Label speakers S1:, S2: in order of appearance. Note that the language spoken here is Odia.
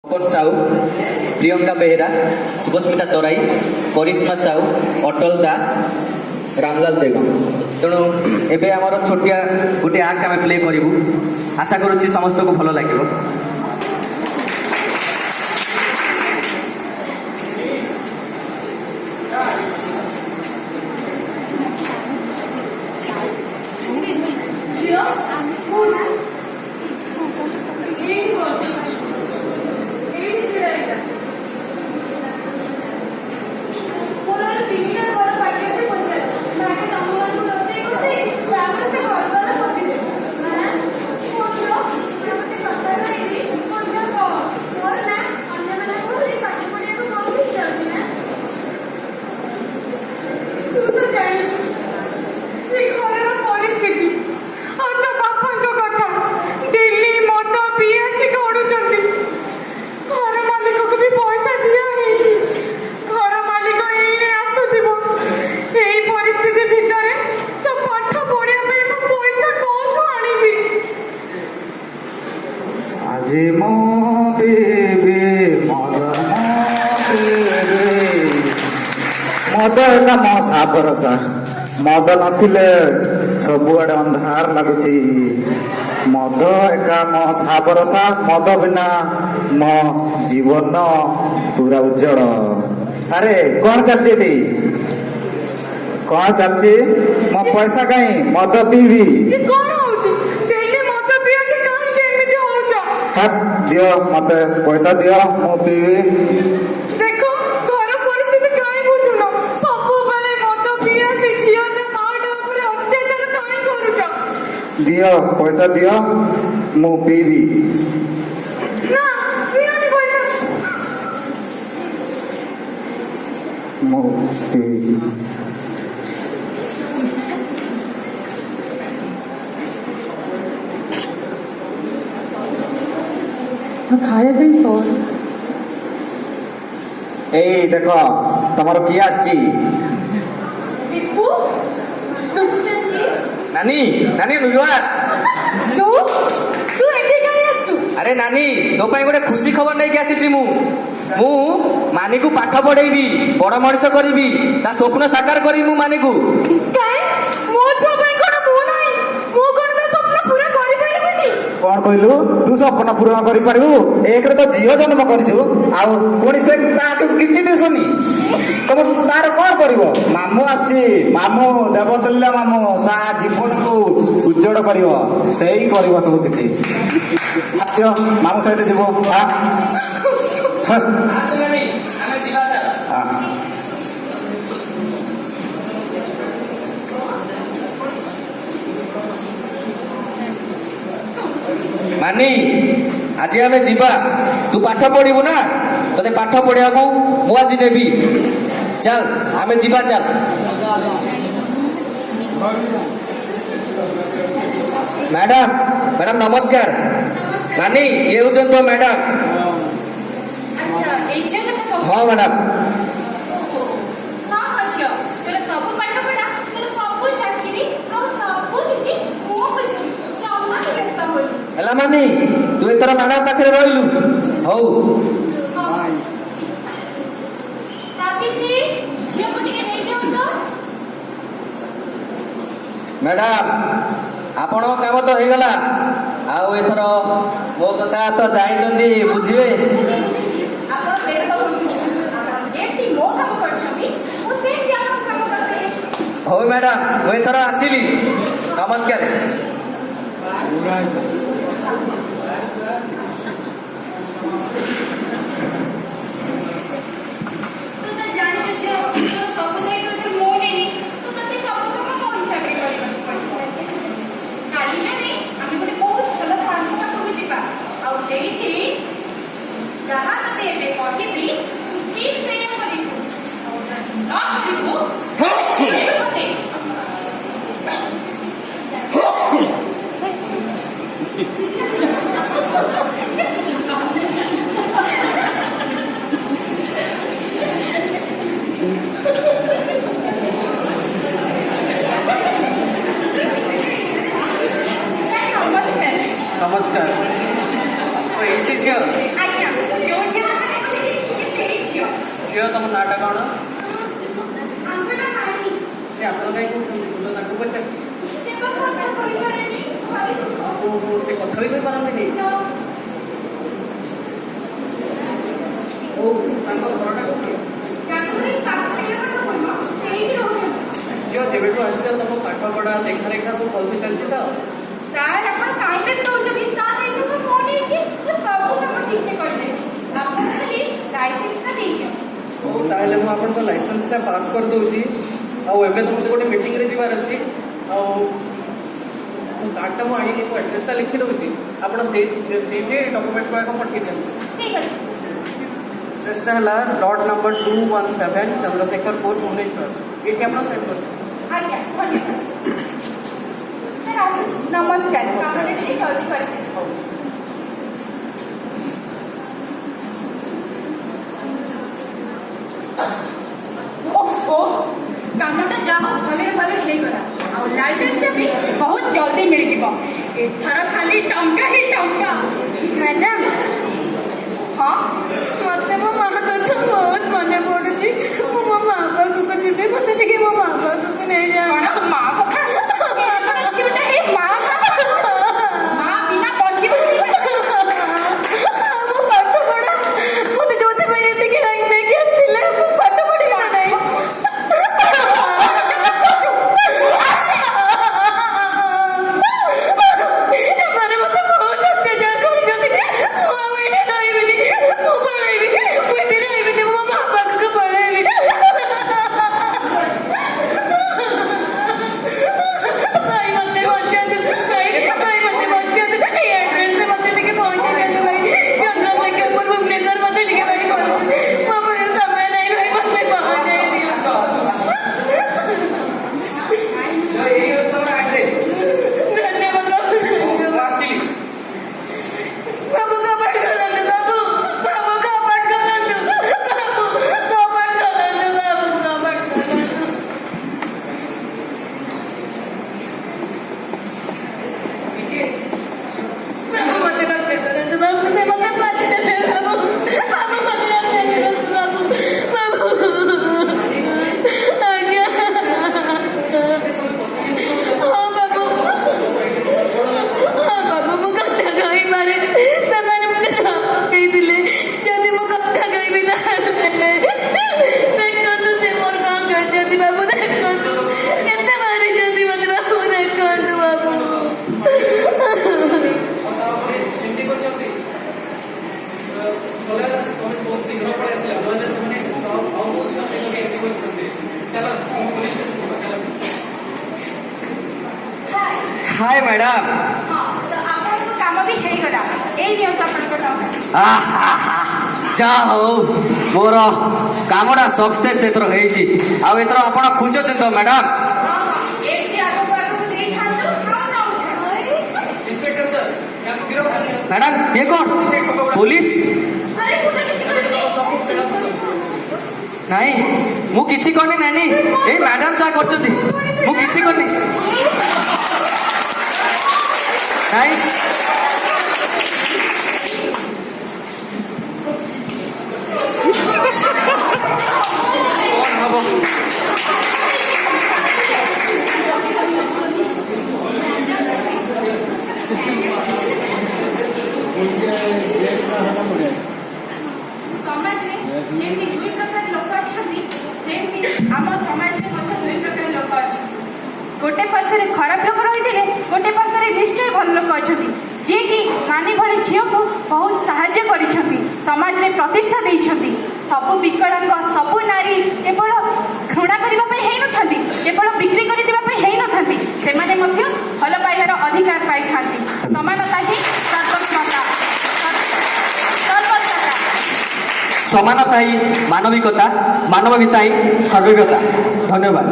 S1: साहू, प्रियंका बेहेरा, शुभस्मिता तराई, करिश्मा साहू, अटल दास, रामलाल देगम। तेणु एबे आमर छोटिया गोटे आक्ट आम प्ले करूँ। आशा करुच्ची समस्त को भल लगे।
S2: मद एका मो साबरसा मद नथिले सबुआडे अंधार लगुची। मद एका मो साबरसा मद बिना मो जीवन पूरा उज्जवल। अरे कौन चलची एटी कौन चलची मो पैसा कहीं मद पीबी दियो मत पैसा दियो मो पीबी। दियो पैसा दियो मु पीबी। मु पीबी
S3: खाया
S2: ए देखो तमर किए आसी
S1: नानी नानी नुजुआर अरे नानी तो गोटे खुशी खबर नहीं कि आसी मु मानी को पाठ पढ़ेबी बड़ मनीष करी ता स्वप्न साकार करी मु मानी को
S2: कौन कहलु तू सपन पूरण कर पारू। एक तो झील जन्म करू आनी से किसी दिशुनी तुम तार कौन कर मामू आसी मामू देवतुल्य मामू ता जीवन को उज्जवल कर सब किसी मामू सहित जीव
S1: मानी आज आम जीवा तू पाठ पढ़ू ना ते पाठ पढ़ा को मु आज नेबी चल आम जीवा चल। मैडम मैडम नमस्कार मानी ये हूँ तो मैडम। हाँ मैडम है मानी तू एथर मैडम पाखे रही हौ मैडम आपण काम तो हो गला आउ एथर मो कथा तो जाइछन्ती बुझिबे। हो मैडम मु एथर आसिली नमस्कार। नमस्कार।
S4: ଆଜ୍ଞା ଯୋଉ
S1: ତମ ନାଁଟା କ'ଣ? ଆପଣ କାହିଁ କହୁଛନ୍ତି? ମୁଁ ତ ତାଙ୍କୁ ପଚାରିଲି। ସେ କଥା ବି କହିପାରନ୍ତିନି। ତାଙ୍କ ଘରଟା କୋଉଠି? ଝିଅ ଯେବେଠୁ ଆସିଛ ତମ ପାଠ ପଢା ଦେଖା ରେଖା ସବୁ ଭଲସେ ଚାଲିଛି ତ? ହଉ ତାହେଲେ ମୁଁ ଆପଣଙ୍କ ଲାଇସେନ୍ସଟା ପାସ୍ କରିଦେଉଛି। ଆଉ ଏବେ ତୁମ ସେ ଗୋଟେ ମିଟିଂରେ ଯିବାର ଅଛି। ଆଉ ମୁଁ କାର୍ଡ଼ଟା ମୁଁ ଆଣିକି ମୁଁ ଆଡ୍ରେସଟା ଲେଖି ଦେଉଛି। ଆପଣ ସେଇଠି ଡକୁମେଣ୍ଟସ୍ ଗୁଡ଼ାକ ପଠାଇ ଦିଅନ୍ତୁ। ଆଡ୍ରେସଟା ହେଲା ପ୍ଲଟ୍ ନମ୍ବର 217 ଚନ୍ଦ୍ରଶେଖରପୁର ଭୁବନେଶ୍ୱର। ଏଇଠି ଆପଣ ସେଣ୍ଡ କରନ୍ତୁ।
S3: ନମସ୍କାର। କାମଟା ଯାହା ଭଲରେ ଭଲରେ ହେଇଗଲା। ଆଉ ଲାଇସେନ୍ସଟା ବି ବହୁତ ଜଲ୍ଦି ମିଳିଯିବ। ଏଥର ଖାଲି ଟଙ୍କା ହିଁ ଟଙ୍କା। ମ୍ୟାଡାମ, ହଁ ମତେ ମୋ ମା କଥା ବହୁତ ମନେ ପଡୁଛି। ମୁଁ ମୋ ମା ପାଖକୁ ଯିବି, ମତେ ଟିକେ ମୋ ମା ପାଖକୁ ନେଇଯାଅ। ମା କଥା? ଝିଅଟା ହିଁ ମା ମା ବିନା ବଞ୍ଚିବ। ମୁଁ ପାଠ ପଢା, ମତେ ଯୋଉଥିପାଇଁ ଏଠିକି ନେଇକି ଆସିଥିଲେ, ମୁଁ ପାଠ ପଢିବି ନା ନାହିଁ। ଏମାନେ ମତେ ବହୁତ ଅତ୍ୟାଚାର କରିଛନ୍ତି। ମୁଁ ଆଉ ଏଠି ରହିବିନି। ମୁଁ ପଳେଇବି। ମୁଁ ଏଠି ରହିବିନି। ମୋ ମା ପାଖକୁ ପଳେଇବି। ଭାଇ ମତେ ବଞ୍ଚାନ୍ତୁ। ଭାଇ ମତେ ବଞ୍ଚାନ୍ତୁ। ଏଇ ଆଡ୍ରେସରେ ମତେ ଟିକେ ପହଞ୍ଚେଇ ଦିଅନ୍ତୁ ଭାଇ। ଚନ୍ଦ୍ରଶେଖରପୁର ଭୁବନେଶ୍ୱର ମତେ ଟିକେ ଭାଇ ପହଞ୍ଚେଇ। ମୋ ପାଖରେ ସମୟ ନାହିଁ ଭାଇ, ମତେ ପହଞ୍ଚେଇ ଦିଅନ୍ତୁ। ଧନ୍ୟବାଦ ବାବୁ। କବାଟ ଖୋଲନ୍ତୁ ବାବୁ। ବାବୁ କବାଟ ଖୋଲନ୍ତୁ। ବାବୁ କବାଟ ଖୋଲନ୍ତୁ। ବାବୁ କବାଟ ଖୋଲନ୍ତୁ। ବାବୁ ମତେ ରକ୍ଷା କରନ୍ତୁ ବାବୁ। ସେ ମତେ ମାରି ଦେବେ ବାବୁ। ବାବୁ ମତେ ରକ୍ଷା କରନ୍ତୁ ବାବୁ। ବାବୁ ଆଜ୍ଞା। ହଁ ବାବୁ। ହଁ ବାବୁ, ମୁଁ କଥା କହିପାରେ। ସେମାନେ ମତେ ଦେଇଥିଲେ, ଯଦି ମୁଁ କଥା କହିବି ତାହେଲେ ଦେଖନ୍ତୁ ସେ ମୋର କଣ କରିଛନ୍ତି ବାବୁ। ଦେଖନ୍ତୁ କେତେ ମାରିଛନ୍ତି ମତେ ବାବୁ। ଦେଖନ୍ତୁ ବାବୁ।
S1: ଏମିତି କରିଛନ୍ତି। ଭଲ ହେଲା ତମେ ବହୁତ ଶୀଘ୍ର ପଳେଇ ଆସିଲା। ନହେଲେ ସେମାନେ ଆଉ ବହୁତ ଛୁଆ ସହିତ ଏମିତି କରିଥାନ୍ତେ। ଚାଲ ପୋଲିସ ଷ୍ଟେସନ ଚାଲ। ହାय ମ୍ୟାଡାମ।
S3: ହଁ, ତ ଆପଣଙ୍କ କାମ ବି ହେଇଗଲା। ଏଇ ନିଅନ୍ତୁ ଆପଣଙ୍କ ଟଙ୍କା।
S1: ଯା ହଉ ମୋର କାମଟା ସକ୍ସେସ୍ ଏଥର ହେଇଛି। ଆଉ ଏଥର ଆପଣ ଖୁସି ଅଛନ୍ତି ତ ମ୍ୟାଡାମ?
S3: ଏମିତି ଆଗକୁ ଆଗକୁ ଦେଇଥାନ୍ତୁ।
S1: ଇନ୍ସପେକ୍ଟର ସାର୍, ମ୍ୟାଡାମ ଇଏ କ'ଣ ପୋଲିସ?
S3: ଆରେ ମୁଁ ତ କିଛି କରିନି।
S1: ନାଇଁ ମୁଁ କିଛି କରିନି ନାନୀ। ଏଇ ମ୍ୟାଡାମ ଯାହା କରୁଛନ୍ତି, ମୁଁ କିଛି କରିନି। ନାଇଁ କ'ଣ ହବ?
S3: ସମାଜରେ ଯେମିତି ଦୁଇ ପ୍ରକାର ଲୋକ ଅଛନ୍ତି, ସେମିତି ଆମ ସମାଜରେ ମଧ୍ୟ ଦୁଇ ପ୍ରକାର ଲୋକ ଅଛନ୍ତି। ଗୋଟେ ପାର୍ଶ୍ୱରେ ଖରାପ ଲୋକ ରହିଥିଲେ, ଗୋଟେ ପାର୍ଶ୍ୱରେ ନିଶ୍ଚୟ ଭଲ ଲୋକ ଅଛନ୍ତି, ଯିଏକି ନାନୀ ଭଳି ଝିଅକୁ ବହୁତ ସାହାଯ୍ୟ କରିଛନ୍ତି, ସମାଜରେ ପ୍ରତିଷ୍ଠା ଦେଇଛନ୍ତି। ସବୁ ବିକଳାଙ୍ଗ, ସବୁ ନାରୀ କେବଳ ଘୃଣା କରିବା ପାଇଁ ହେଇନଥାନ୍ତି, କେବଳ ବିକ୍ରି କରିଦେବା ପାଇଁ ହେଇନଥାନ୍ତି, ସେମାନେ ମଧ୍ୟ ଭଲ ପାଇବାର ଅଧିକାର ପାଇଥାନ୍ତି। ସମାନତା ହିଁ ସର୍ବକ୍ଷମତା।
S1: ସମାନତା ହିଁ ମାନବିକତା, ମାନବିକତା ହିଁ ସର୍ବଜ୍ଞତା। ଧନ୍ୟବାଦ।